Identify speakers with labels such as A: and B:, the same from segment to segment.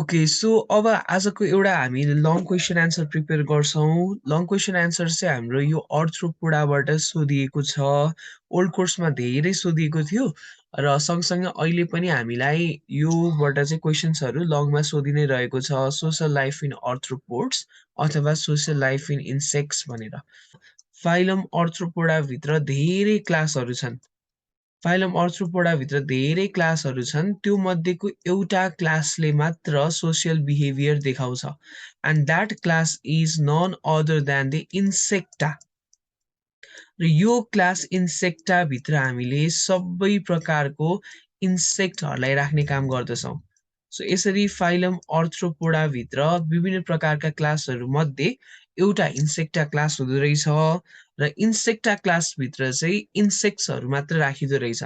A: Okay so अब आजको एउटा हामी लङ क्वेसन एन्सर प्रिपेयर गर्छौँ। लङ क्वेसन एन्सर चाहिँ हाम्रो यो अर्थ्रोपोडाबाट सोधिएको छ। ओल्ड कोर्समा धेरै सोधिएको थियो र सँगसँगै अहिले पनि हामीलाई योबाट चाहिँ क्वेसन्सहरू लङमा सोधि नै रहेको छ। सोसल लाइफ इन अर्थ्रोपोड्स अथवा सोसल लाइफ इन इन्सेक्ट्स भनेर। फाइलम अर्थ्रोपोडाभित्र धेरै क्लासहरू छन्। फाइलम अर्थ्रोपोडाभित्र धेरै क्लासहरू छन्। त्यो मध्येको एउटा क्लासले मात्र सोसियल बिहेभियर देखाउँछ and that class is none other than the Insecta. र यो क्लास इन्सेक्टाभित्र हामीले सबै प्रकारको इन्सेक्टहरूलाई राख्ने काम गर्दछौँ। सो यसरी फाइलम अर्थ्रोपोडाभित्र विभिन्न प्रकारका क्लासहरू मध्ये एउटा इन्सेक्टा क्लास हुँदो रहेछ र इन्सेक्टा क्लासभित्र चाहिँ इन्सेक्ट्सहरू मात्र राखिँदो रहेछ।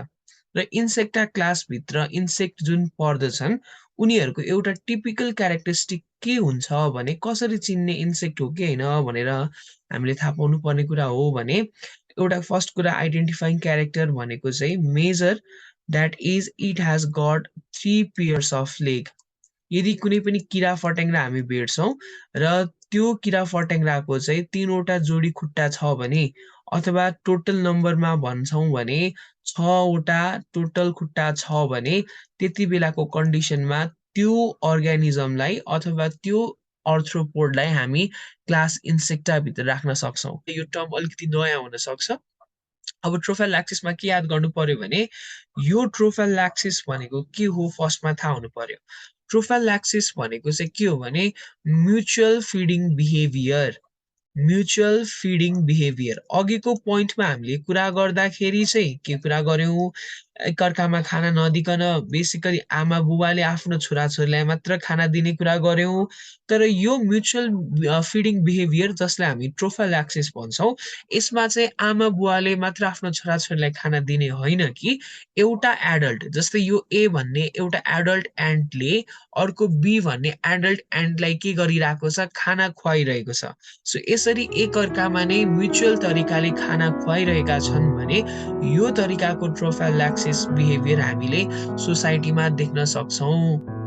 A: र इन्सेक्टा क्लासभित्र इन्सेक्ट जुन पर्दछन् उनीहरूको एउटा टिपिकल क्यारेक्टरिस्टिक के हुन्छ भने कसरी चिन्ने इन्सेक्ट हो कि होइन भनेर हामीले थाहा पाउनु पर्ने कुरा हो भने एउटा फर्स्ट कुरा आइडेन्टिफाइङ क्यारेक्टर भनेको चाहिँ major that is it has got 3 pairs of leg. यदि कुनै पनि किरा फट्याङ्ग्रा हामी भेट्छौँ र त्यो किरा फट्याङ्ग्राको चाहिँ 3 वटा जोडी खुट्टा छ भने अथवा टोटल नम्बरमा भन्छौँ भने 6 वटा टोटल खुट्टा छ भने त्यति बेलाको कन्डिसनमा त्यो अर्गानिजमलाई अथवा त्यो अर्थ्रोपोडलाई हामी क्लास इन्सेक्टाभित्र राख्न सक्छौँ। यो टर्म अलिकति नयाँ हुन सक्छ। अब ट्रोफाइल्याक्सिसमा के याद गर्नु पर्यो भने यो ट्रोफाइल्याक्सिस भनेको के हो फर्स्टमा थाहा हुनु पर्यो। ट्रोफाइल्याक्सिस भनेको चाहिँ के हो भने mutual feeding behaviour. Mutual feeding behaviour अघिको पोइन्टमा हामीले कुरा गर्दाखेरि चाहिँ के कुरा गर्यौँ, एकअर्कामा खाना नदिकन बेसिकली आमा बुबाले आफ्नो छोराछोरीलाई मात्र खाना दिने कुरा गर्यौँ। तर यो म्युचुअल फिडिङ बिहेभियर जसलाई हामी ट्रोफाइल्याक्सिस भन्छौँ यसमा चाहिँ आमा बुवाले मात्र आफ्नो छोराछोरीलाई खाना दिने होइन कि एउटा एडल्ट जस्तै यो ए भन्ने एउटा एडल्ट एन्टले अर्को बी भन्ने एडल्ट एन्टलाई के गरिरहेको छ, खाना खुवाइरहेको छ। सो यसरी एकअर्कामा नै म्युचुअल तरिकाले खाना खुवाइरहेका छन् भने यो तरिकाको ट्रोफाइल्याक्सिस बिहेभियर हामीले सोसाइटीमा देख्न सक्छौँ।